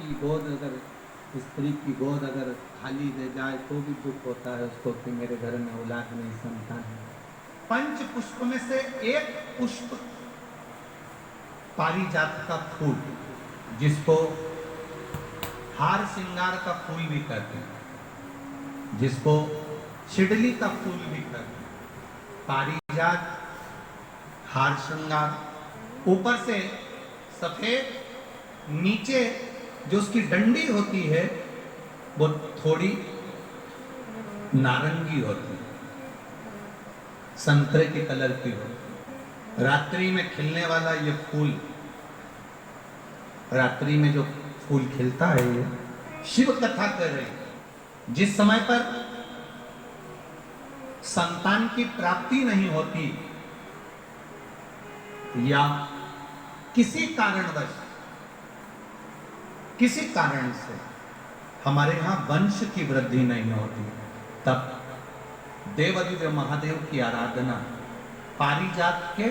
की गोद अगर स्त्री की गोद अगर खाली रह जाए तो भी दुख होता है उसको कि मेरे घर में औलाद नहीं, संतान है। पंच पुष्प में से एक पुष्प पारिजात का फूल, जिसको हार श्रृंगार का फूल भी कहते हैं, जिसको शिडली का फूल भी कहते हैं। पारिजात, हार श्रृंगार, ऊपर से सफेद, नीचे जो उसकी डंडी होती है वो थोड़ी नारंगी होती है, संतरे के कलर की होती है। रात्रि में खिलने वाला ये फूल, रात्रि में जो फूल खिलता है, ये शिव कथा कर रही है। जिस समय पर संतान की प्राप्ति नहीं होती या किसी कारणवश, किसी कारण से हमारे यहां वंश की वृद्धि नहीं होती, तब देवादिदेव महादेव की आराधना पारिजात के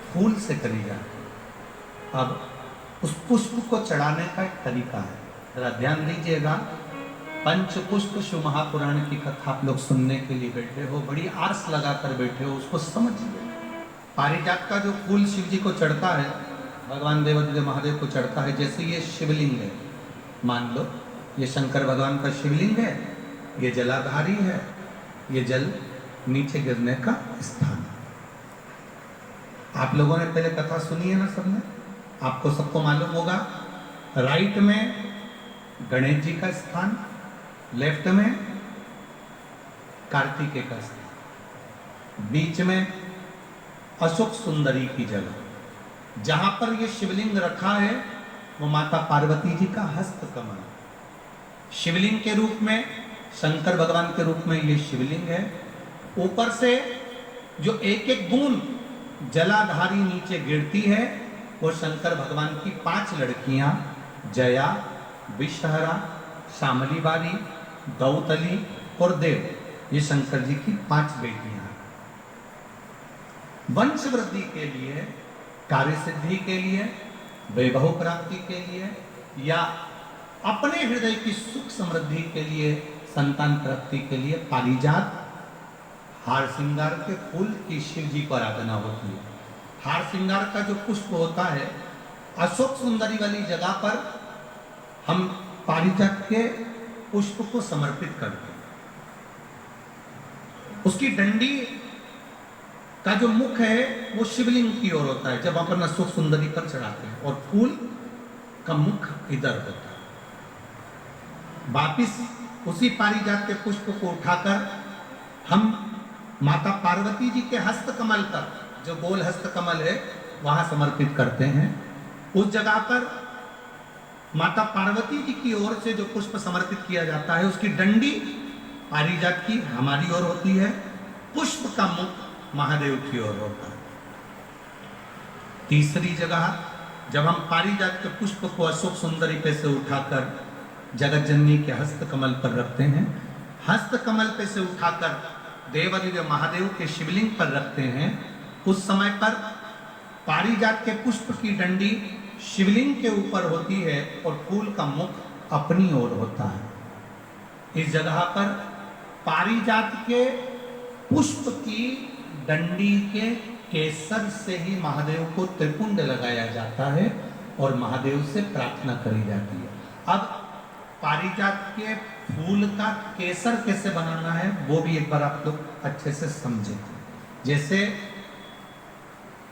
फूल से करी जाती है। अब उस पुष्प को चढ़ाने का एक तरीका है, जरा ध्यान दीजिएगा। पंच पुष्प शिव महापुराण की कथा आप लोग सुनने के लिए बैठे हो, बड़ी आस लगाकर बैठे हो, उसको समझिए। पारिजात का जो फूल शिव जी को चढ़ता है, भगवान देवादिदेव महादेव को चढ़ता है, जैसे ये शिवलिंग है, मान लो ये शंकर भगवान का शिवलिंग है, ये जलाधारी है, ये जल नीचे गिरने का स्थान। आप लोगों ने पहले कथा सुनी है ना सबने, आपको सबको मालूम होगा। राइट में गणेश जी का स्थान, लेफ्ट में कार्तिकेय का स्थान, बीच में अशोक सुंदरी की जगह। जहां पर यह शिवलिंग रखा है वो माता पार्वती जी का हस्त कमल, शिवलिंग के रूप में, शंकर भगवान के रूप में ये शिवलिंग है। ऊपर से जो एक एक बूंद जलाधारी नीचे गिरती है वो शंकर भगवान की 5 लड़कियां, जया, विषहरा, शामली बारी, दौतली और देव, ये शंकर जी की 5 बेटियां हैं। वंश वृद्धि के लिए, कार्य सिद्धि के लिए, वैभव प्राप्ति के लिए या अपने हृदय की सुख समृद्धि के लिए, संतान प्राप्ति के लिए पारिजात, हार श्रृंगार के फूल की शिव जी को आराधना होती है। हार श्रृंगार का जो पुष्प होता है, अशोक सुंदरी वाली जगह पर हम पारिजात के पुष्प को समर्पित करते हैं। उसकी डंडी का जो मुख है वो शिवलिंग की ओर होता है जब अपन अशोक सुंदरी पर चढ़ाते हैं, और फूल का मुख इधर होता है। वापिस उसी पारिजात के पुष्प को उठाकर हम माता पार्वती जी के हस्त कमल पर, जो गोल हस्त कमल है, वहां समर्पित करते हैं। उस जगह पर माता पार्वती जी की ओर से जो पुष्प समर्पित किया जाता है, उसकी डंडी पारिजात की हमारी ओर होती है, पुष्प का मुख महादेव की ओर होता है। तीसरी जगह जब हम पारिजात के पुष्प को अशोक सुंदरी पे से उठाकर जगत जननी के हस्त कमल पर रखते हैं, हस्त कमल पे से उठाकर देवादिदेव महादेव के शिवलिंग पर रखते हैं, उस समय पर पारिजात के पुष्प की डंडी शिवलिंग के ऊपर होती है और फूल का मुख अपनी ओर होता है। इस जगह पर पारिजात के पुष्प की डंडी के केसर से ही महादेव को त्रिपुंड लगाया जाता है और महादेव से प्रार्थना करी जाती है। अब पारिजात के फूल का केसर कैसे बनाना है वो भी एक बार आप लोग अच्छे से समझे। जैसे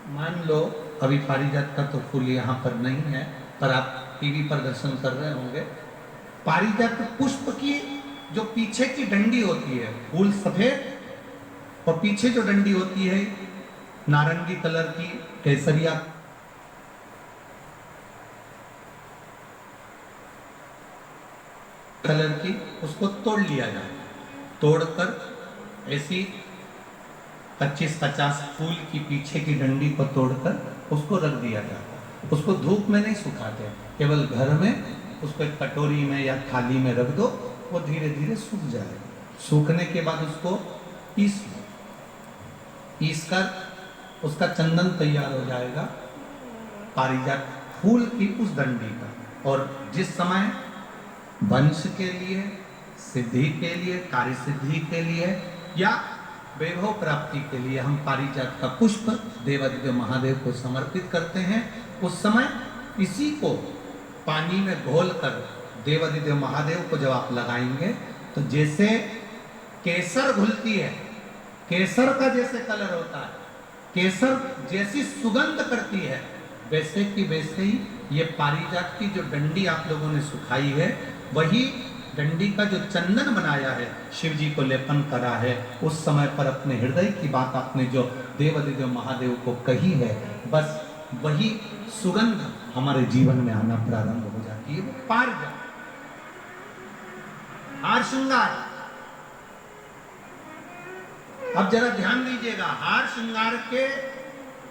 मान लो अभी पारिजात का तो फूल यहाँ पर नहीं है, पर आप टीवी पर दर्शन कर रहे होंगे। पारिजात पुष्प की जो पीछे की डंडी होती है, फूल सफेद और पीछे जो डंडी होती है नारंगी कलर की, केसरिया कलर की, उसको तोड़ लिया जाए। तोड़कर ऐसी 25-50 फूल की पीछे की डंडी को तोड़कर उसको रख दिया जाता। उसको धूप में नहीं सुखाते, केवल घर में उसको एक कटोरी में या थाली में रख दो, वो धीरे धीरे सूख जाएगा। सूखने के बाद उसको पीस लो, पीसकर उसका चंदन तैयार हो जाएगा पारिजात फूल की उस डंडी का, और जिस समय वंश के लिए, सिद्धि के लिए, कार्य सिद्धि के लिए या वैभव प्राप्ति के लिए हम पारिजात का पुष्प देवादिदेव महादेव को समर्पित करते हैं, उस समय इसी को पानी में घोलकर देवादिदेव महादेव को जब आप लगाएंगे तो जैसे केसर घुलती है, केसर का जैसे कलर होता है, केसर जैसी सुगंध करती है, वैसे कि वैसे ही ये पारिजात की जो डंडी आप लोगों ने सुखाई है, वही डंडी का जो चंदन बनाया है, शिव जी को लेपन करा है, उस समय पर अपने हृदय की बात आपने जो देवादिदेव महादेव को कही है, बस वही सुगंध हमारे जीवन में आना प्रारंभ हो जाती है। वो पारिजात हार श्रृंगार, अब जरा ध्यान दीजिएगा, हार श्रृंगार के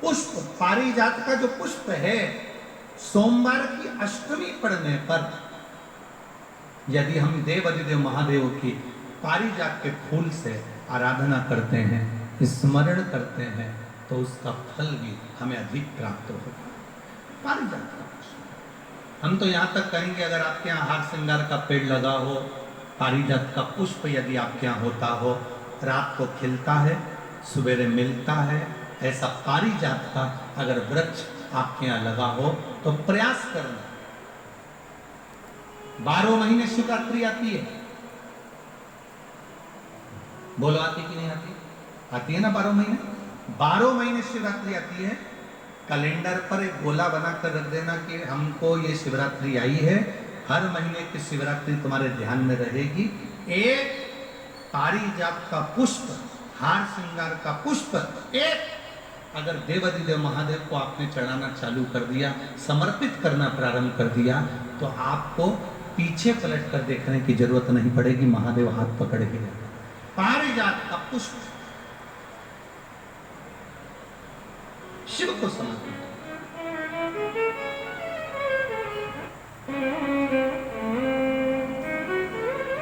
पुष्प, पारिजात का जो पुष्प है, सोमवार की अष्टमी पड़ने पर यदि हम देवादिदेव महादेव की पारिजात के फूल से आराधना करते हैं, स्मरण करते हैं, तो उसका फल भी हमें अधिक प्राप्त होगा। पारिजात का पुष्प, हम तो यहाँ तक कहेंगे अगर आपके यहाँ हार श्रृंगार का पेड़ लगा हो, पारिजात का पुष्प यदि आपके यहाँ होता हो, रात को खिलता है, सवेरे मिलता है, ऐसा पारिजात का अगर वृक्ष आपके यहाँ लगा हो तो प्रयास करना। 12 महीने शिवरात्रि आती है, बोलो आती कि नहीं आती? आती है ना 12 महीने। 12 महीने शिवरात्रि आती है। कैलेंडर पर एक गोला बनाकर रख देना कि हमको ये शिवरात्रि आई है, हर महीने की शिवरात्रि तुम्हारे ध्यान में रहेगी। एक पारिजात का पुष्प, हार श्रृंगार का पुष्प, एक अगर देवादिदेव महादेव को आपने चढ़ाना चालू कर दिया, समर्पित करना प्रारंभ कर दिया, तो आपको पीछे पलट कर देखने की जरूरत नहीं पड़ेगी, महादेव हाथ पकड़ के लेंगे। पारिजात का पुष्प शिव को समर्पित।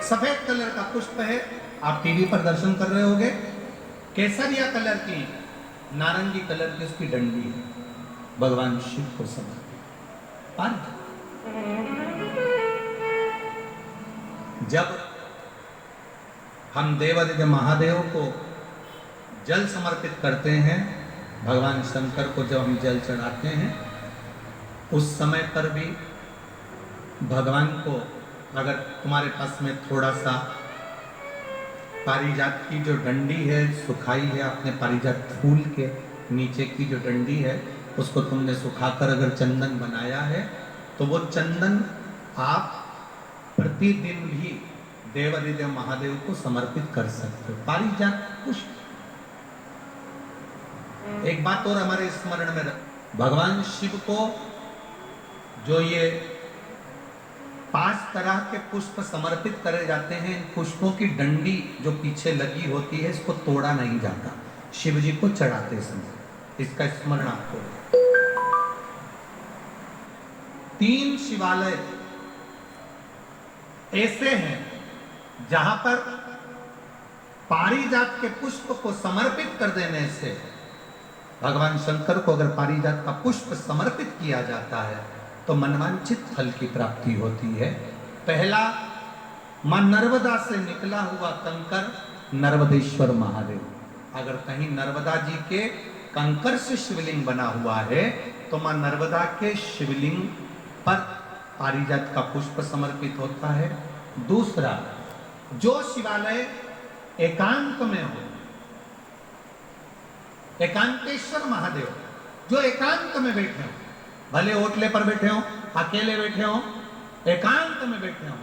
सफेद कलर का पुष्प है, आप टीवी पर दर्शन कर रहे होंगे। केसरिया कलर की, नारंगी कलर की उसकी डंडी है, भगवान शिव को समर्पित। पारिजात जब हम देवादिदेव महादेव को जल समर्पित करते हैं, भगवान शंकर को जब हम जल चढ़ाते हैं, उस समय पर भी भगवान को, अगर तुम्हारे पास में थोड़ा सा पारिजात की जो डंडी है सुखाई है, आपने पारिजात फूल के नीचे की जो डंडी है उसको तुमने सुखाकर अगर चंदन बनाया है, तो वो चंदन आप प्रतिदिन भी देवादिदेव महादेव को समर्पित कर सकते हो। पारिजात पुष्प। एक बात और हमारे स्मरण में, भगवान शिव को जो ये 5 तरह के पुष्प समर्पित करे जाते हैं, इन पुष्पों की डंडी जो पीछे लगी होती है, इसको तोड़ा नहीं जाता शिव जी को चढ़ाते समय, इसका स्मरण आपको। 3 शिवालय ऐसे हैं जहां पर पारिजात के पुष्प को समर्पित कर देने से, भगवान शंकर को अगर पारिजात का पुष्प समर्पित किया जाता है तो मनवांछित फल की प्राप्ति होती है। पहला, मां नर्मदा से निकला हुआ कंकर नर्मदेश्वर महादेव। अगर कहीं नर्मदा जी के कंकर से शिवलिंग बना हुआ है तो मां नर्मदा के शिवलिंग पर पारिजात का पुष्प समर्पित होता है। दूसरा, जो शिवालय एकांत में हो, एकांतेश्वर महादेव जो एकांत में बैठे हो, भले ओटले पर बैठे हो, अकेले बैठे हो, एकांत में बैठे हो,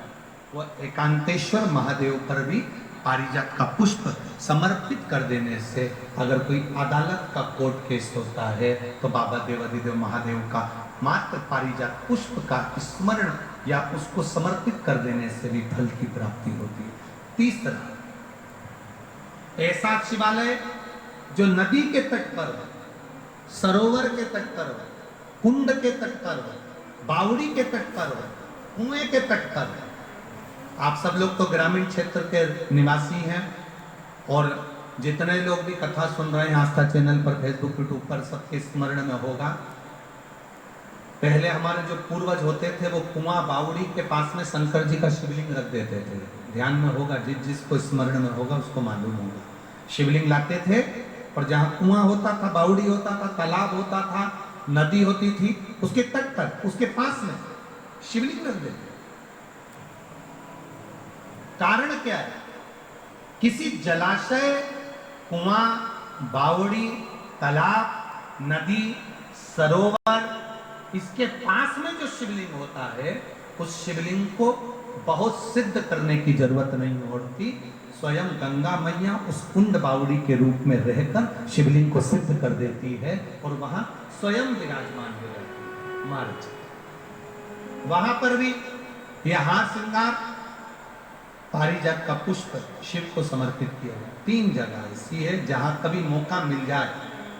वो एकांतेश्वर महादेव पर भी पारिजात का पुष्प समर्पित कर देने से, अगर कोई अदालत का कोर्ट केस होता है तो बाबा देवादिदेव महादेव का मात्र पारिजात पुष्प का स्मरण या उसको समर्पित कर देने से भी फल की प्राप्ति होती है। तीसरा, ऐसा शिवालय जो नदी के तट पर हो, सरोवर के तट पर हो, कुंड के तट पर हो, बावड़ी के तट पर हो, कुएं के तट पर हो। आप सब लोग तो ग्रामीण क्षेत्र के निवासी हैं और जितने लोग भी कथा सुन रहे हैं आस्था चैनल पर, फेसबुक, यूट्यूब पर, सबके स्मरण में होगा पहले हमारे जो पूर्वज होते थे वो कुआं बावड़ी के पास में शंकर जी का शिवलिंग रख देते थे। ध्यान में होगा, जिसको स्मरण में होगा उसको मालूम होगा। शिवलिंग लाते थे और जहां कुआं होता था, बावड़ी होता था, तालाब होता था, नदी होती थी, उसके तट पर, उसके पास में शिवलिंग रख देते। कारण क्या है? किसी जलाशय, कुआं, बावड़ी, तालाब, नदी, सरोवर, इसके पास में जो शिवलिंग होता है, उस शिवलिंग को बहुत सिद्ध करने की जरूरत नहीं होती। स्वयं गंगा मैया उस कुंड बावड़ी के रूप में रहकर शिवलिंग को सिद्ध कर देती है और वहां स्वयं विराजमान हो जाती है मार्च। वहां पर भी यह हार श्रृंगार, पारिजात का पुष्प शिव को समर्पित किया है। 3 जगह ऐसी है जहां कभी मौका मिल जाए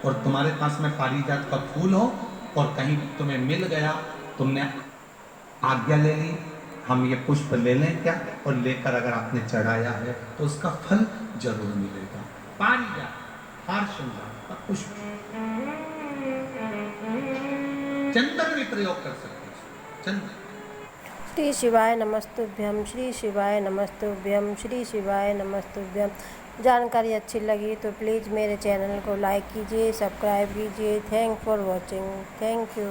और तुम्हारे पास में पारिजात का फूल हो और कहीं तुम्हें मिल गया, तुमने आज्ञा ले ली, हम ये पुष्प ले लें क्या, और लेकर अगर आपने चढ़ाया है तो उसका फल जरूर मिलेगा। पारिजात हार श्रृंगार का पुष्प, चंदन भी प्रयोग कर सकते हैं। चंदन। श्री शिवाय नमस्तुभ्यम, श्री शिवाय नमस्तुभ्यम, श्री शिवाय नमस्तुभ्यम। जानकारी अच्छी लगी तो प्लीज़ मेरे चैनल को लाइक कीजिए, सब्सक्राइब कीजिए। Thank for watching. Thank you.